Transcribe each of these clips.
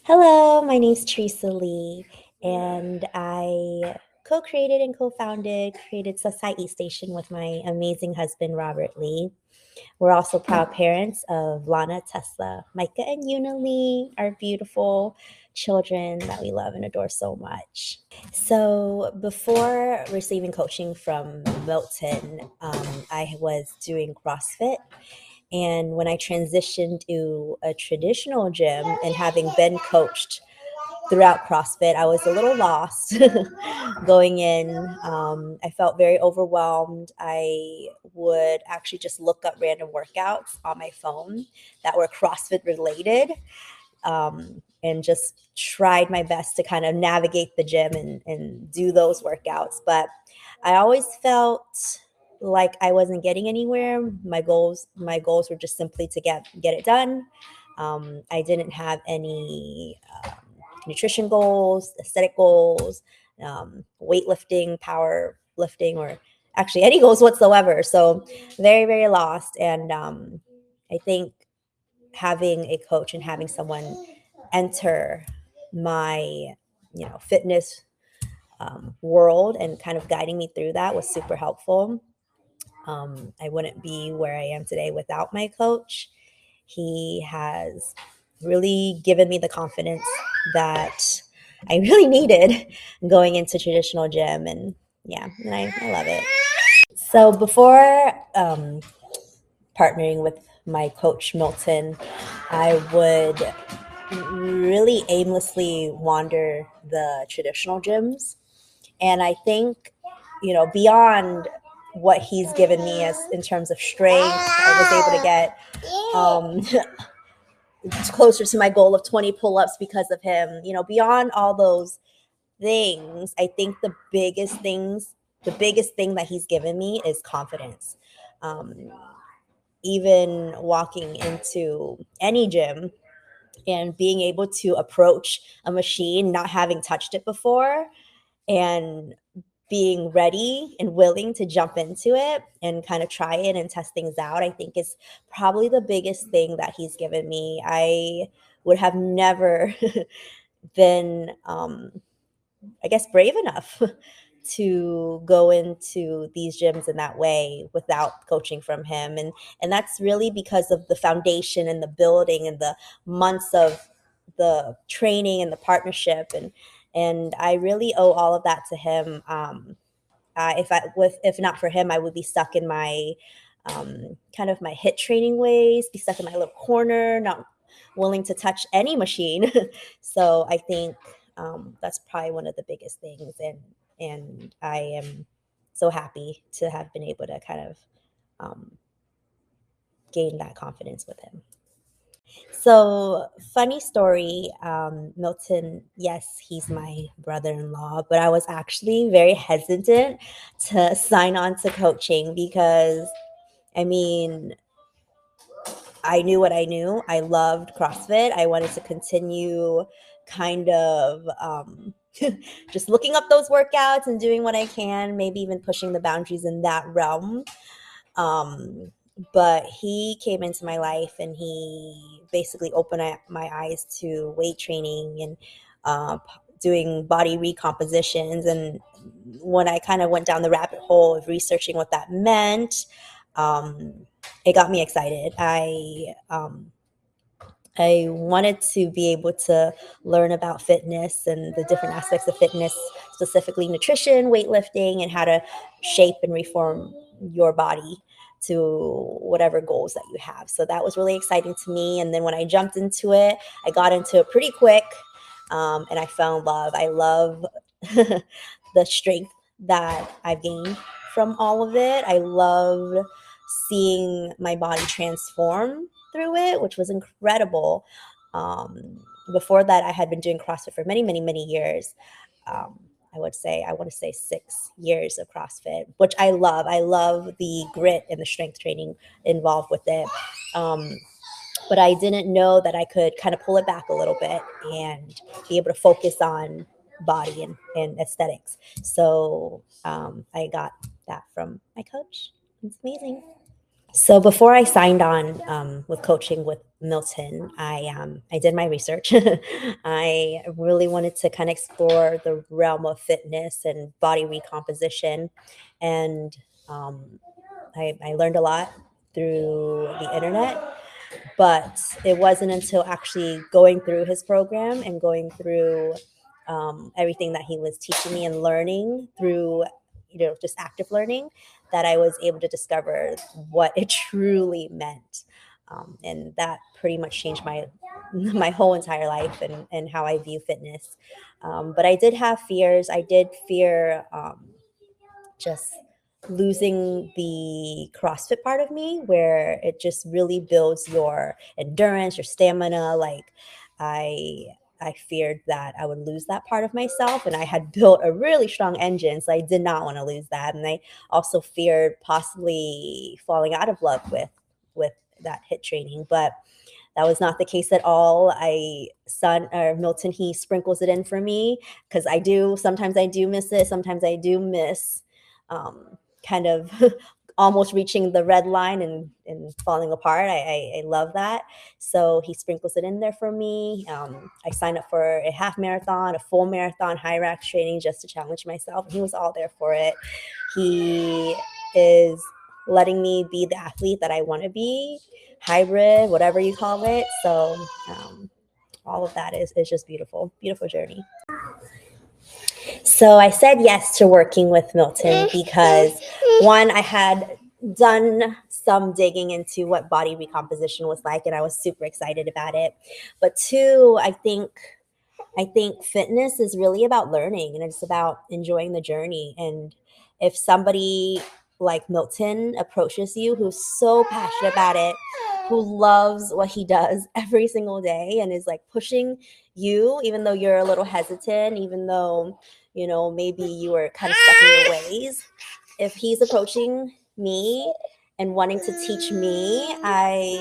Hello, my name's Teresa Lee, and I co-created and co-founded Created Society Station with my amazing husband, Robert Lee. We're also proud parents of Lana, Tesla, Micah, and Una Lee, our beautiful children that we love and adore so much. So before receiving coaching from Milton, I was doing CrossFit. And when I transitioned to a traditional gym and having been coached throughout CrossFit, I was a little lost going in. I felt very overwhelmed. I would actually just look up random workouts on my phone that were CrossFit related, and just tried my best to kind of navigate the gym and do those workouts. But I always felt like I wasn't getting anywhere. My goals were just simply to get it done. I didn't have any nutrition goals, aesthetic goals, weightlifting, power lifting, or actually any goals whatsoever. So very, very lost. And I think having a coach and having someone enter my, fitness world and kind of guiding me through that was super helpful. I wouldn't be where I am today without my coach. He has really given me the confidence that I really needed going into traditional gym. And yeah, and I love it. So before partnering with my coach, Milton, I would really aimlessly wander the traditional gyms. And I think, beyond what he's given me as in terms of strength, I was able to get closer to my goal of 20 pull-ups because of him. Beyond all those things, I think the biggest thing that he's given me is confidence. Um, Even walking into any gym and being able to approach a machine, not having touched it before, and being ready and willing to jump into it and kind of try it and test things out, I think is probably the biggest thing that he's given me. I would have never been, I guess, brave enough to go into these gyms in that way without coaching from him. And that's really because of the foundation and the building and the months of the training and the partnership, and I really owe all of that to him. If not for him, I would be stuck in my kind of my hit training ways, be stuck in my little corner, not willing to touch any machine. So I think that's probably one of the biggest things, and I am so happy to have been able to kind of um, gain that confidence with him. So, funny story, Milton, yes, he's my brother-in-law, but I was actually very hesitant to sign on to coaching because, I mean, I knew what I knew. I loved CrossFit. I wanted to continue kind of just looking up those workouts and doing what I can, maybe even pushing the boundaries in that realm. But he came into my life and he basically opened up my eyes to weight training and doing body recompositions. And when I kind of went down the rabbit hole of researching what that meant, um, it got me excited. I wanted to be able to learn about fitness and the different aspects of fitness, specifically nutrition, weightlifting, and how to shape and reform your body to whatever goals that you have. So that was really exciting to me. And then when I jumped into it, I got into it pretty quick, and I fell in love. I love the strength that I've gained from all of it. I love seeing my body transform through it, which was incredible. Before that, I had been doing CrossFit for many, many, many years. Um, I want to say 6 years of CrossFit, which I love. I love the grit and the strength training involved with it. Um, but I didn't know that I could kind of pull it back a little bit and be able to focus on body and aesthetics. So I got that from my coach. It's amazing. So before I signed on with coaching with Milton, I did my research. I really wanted to kind of explore the realm of fitness and body recomposition, and um, I learned a lot through the internet. But it wasn't until actually going through his program and going through everything that he was teaching me and learning through, just active learning, that I was able to discover what it truly meant. And that pretty much changed my whole entire life and how I view fitness. But I did have fears. I did fear just losing the CrossFit part of me, where it just really builds your endurance, your stamina. Like I I feared that I would lose that part of myself, and I had built a really strong engine, so I did not want to lose that. And I also feared possibly falling out of love with that hit training, but that was not the case at all. Milton, he sprinkles it in for me, because sometimes I do miss it. Sometimes I do miss kind of almost reaching the red line and falling apart. I love that. So he sprinkles it in there for me. I signed up for a half marathon, a full marathon, high racks training, just to challenge myself. And he was all there for it. He is letting me be the athlete that I want to be, hybrid, whatever you call it. So all of that is just beautiful, beautiful journey. So I said yes to working with Milton because, one, I had done some digging into what body recomposition was like, and I was super excited about it. But two, I think fitness is really about learning, and it's about enjoying the journey. And if somebody like Milton approaches you, who's so passionate about it, who loves what he does every single day, and is like pushing you, even though you're a little hesitant, even though, maybe you are kind of stuck in your ways, if he's approaching me and wanting to teach me, I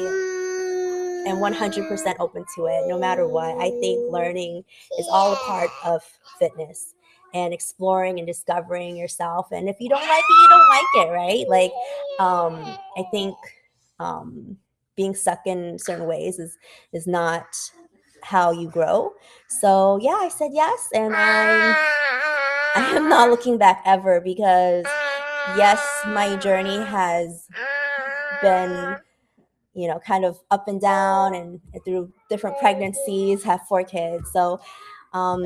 am 100% open to it, no matter what. I think learning is all a part of fitness, and exploring and discovering yourself. And if you don't like it, you don't like it, right? Like, I think being stuck in certain ways is not how you grow. So yeah, I said yes, and I am not looking back ever, because yes, my journey has been, kind of up and down, and through different pregnancies, have 4 kids. So um,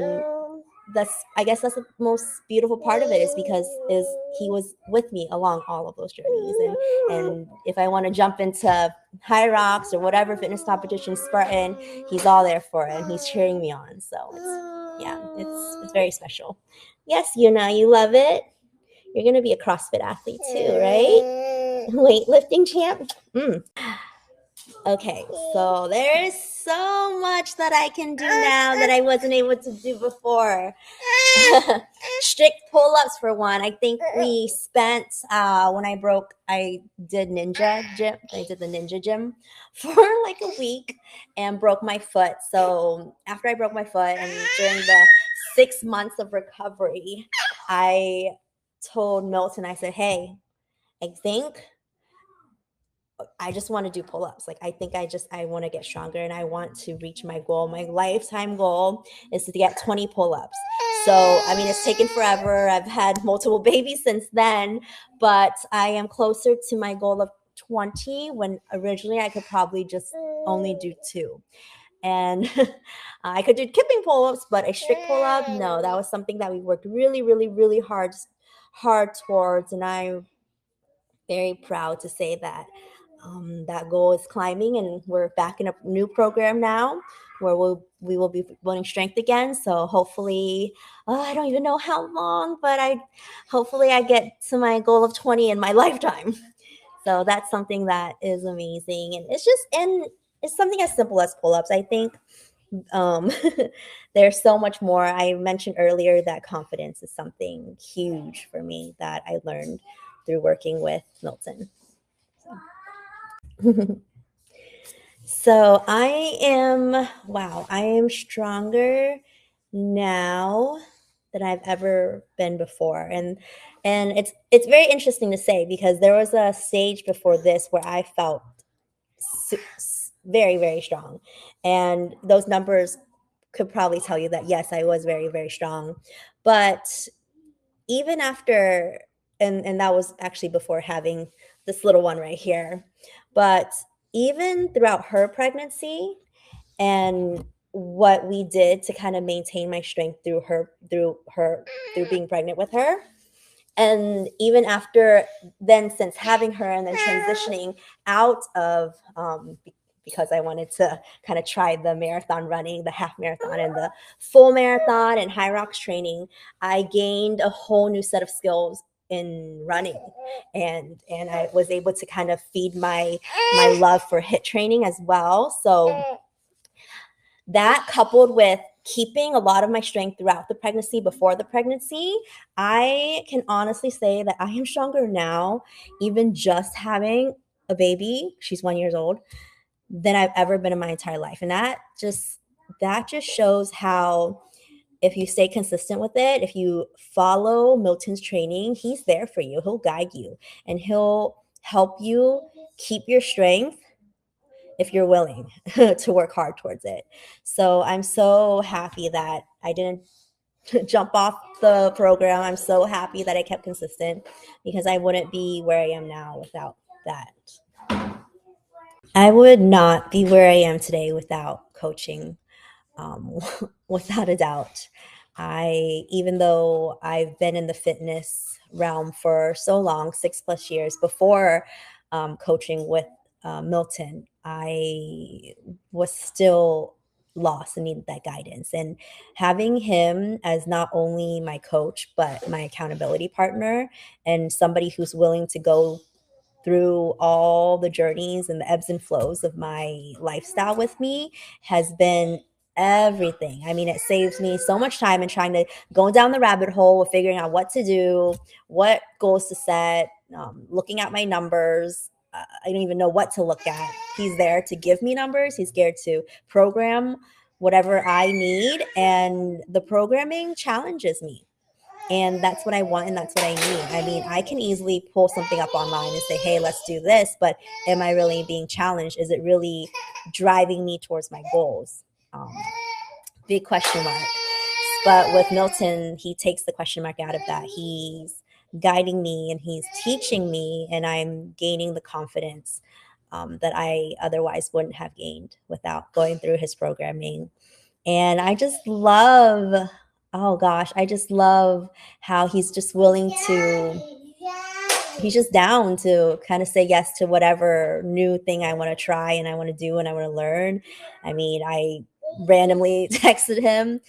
I guess that's the most beautiful part of it, is because is he was with me along all of those journeys. And if I want to jump into high rocks or whatever fitness competition, Spartan, he's all there for it, and he's cheering me on. So it's very special. Yes, you love it. You're gonna be a CrossFit athlete too, right? Weightlifting champ. Okay, so there's so much that I can do now that I wasn't able to do before. Strict pull-ups for one. I think we spent when I did ninja gym. I did the ninja gym for like a week and broke my foot. So after I broke my foot, and during the 6 months of recovery, I told Milton, I said, "Hey, I think I just want to do pull-ups. Like, I think I want to get stronger, and I want to reach my goal. My lifetime goal is to get 20 pull-ups." So, I mean, it's taken forever. I've had multiple babies since then, but I am closer to my goal of 20, when originally I could probably just only do 2. And I could do kipping pull-ups, but a strict pull-up, no, that was something that we worked really, really, really hard towards, and I'm very proud to say that that goal is climbing, and we're back in a new program now, where we will be building strength again. So hopefully, I don't even know how long, but hopefully I get to my goal of 20 in my lifetime. So that's something that is amazing, and it's something as simple as pull-ups. I think um, there's so much more. I mentioned earlier that confidence is something huge for me that I learned through working with Milton. So I am stronger now than I've ever been before. And it's very interesting to say because there was a stage before this where I felt very, very strong. And those numbers could probably tell you that yes, I was very, very strong. But even after, and that was actually before having this little one right here. But even throughout her pregnancy and what we did to kind of maintain my strength through being pregnant with her, and even after then, since having her and then transitioning out of because I wanted to kind of try the marathon running, the half marathon and the full marathon and high rocks training, I gained a whole new set of skills in running, and I was able to kind of feed my love for hit training as well. So that, coupled with keeping a lot of my strength throughout the pregnancy, before the pregnancy, I can honestly say that I am stronger now, even just having a baby, she's 1 year old, than I've ever been in my entire life. And that just shows how, if you stay consistent with it, if you follow Milton's training, he's there for you. He'll guide you and he'll help you keep your strength if you're willing to work hard towards it. So I'm so happy that I didn't jump off the program. I'm so happy that I kept consistent because I wouldn't be where I am now without that. I would not be where I am today without coaching, um, without a doubt. Even though I've been in the fitness realm for so long, 6+ years before coaching with Milton, I was still lost and needed that guidance. And having him as not only my coach, but my accountability partner and somebody who's willing to go through all the journeys and the ebbs and flows of my lifestyle with me has been everything. I mean, it saves me so much time in trying to go down the rabbit hole of figuring out what to do, what goals to set, looking at my numbers. I don't even know what to look at. He's there to give me numbers. He's there to program whatever I need. And the programming challenges me, and that's what I want and that's what I need. I mean, I can easily pull something up online and say, hey, let's do this, but am I really being challenged? Is it really driving me towards my goals? Big question mark. But with Milton, he takes the question mark out of that. He's guiding me and he's teaching me, and I'm gaining the confidence that I otherwise wouldn't have gained without going through his programming. And I just love, oh gosh, I just love how he's just willing to, he's just down to kind of say yes to whatever new thing I want to try and I want to do and I want to learn. I mean, I randomly texted him,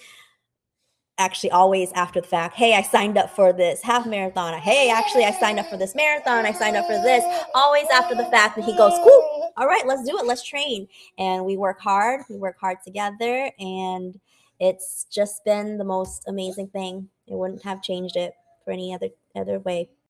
actually always after the fact, hey, I signed up for this half marathon. Hey, actually, I signed up for this marathon. I signed up for this. Always after the fact. And he goes, cool. All right, let's do it. Let's train. And we work hard. We work hard together. And it's just been the most amazing thing. It wouldn't have changed it for any other way.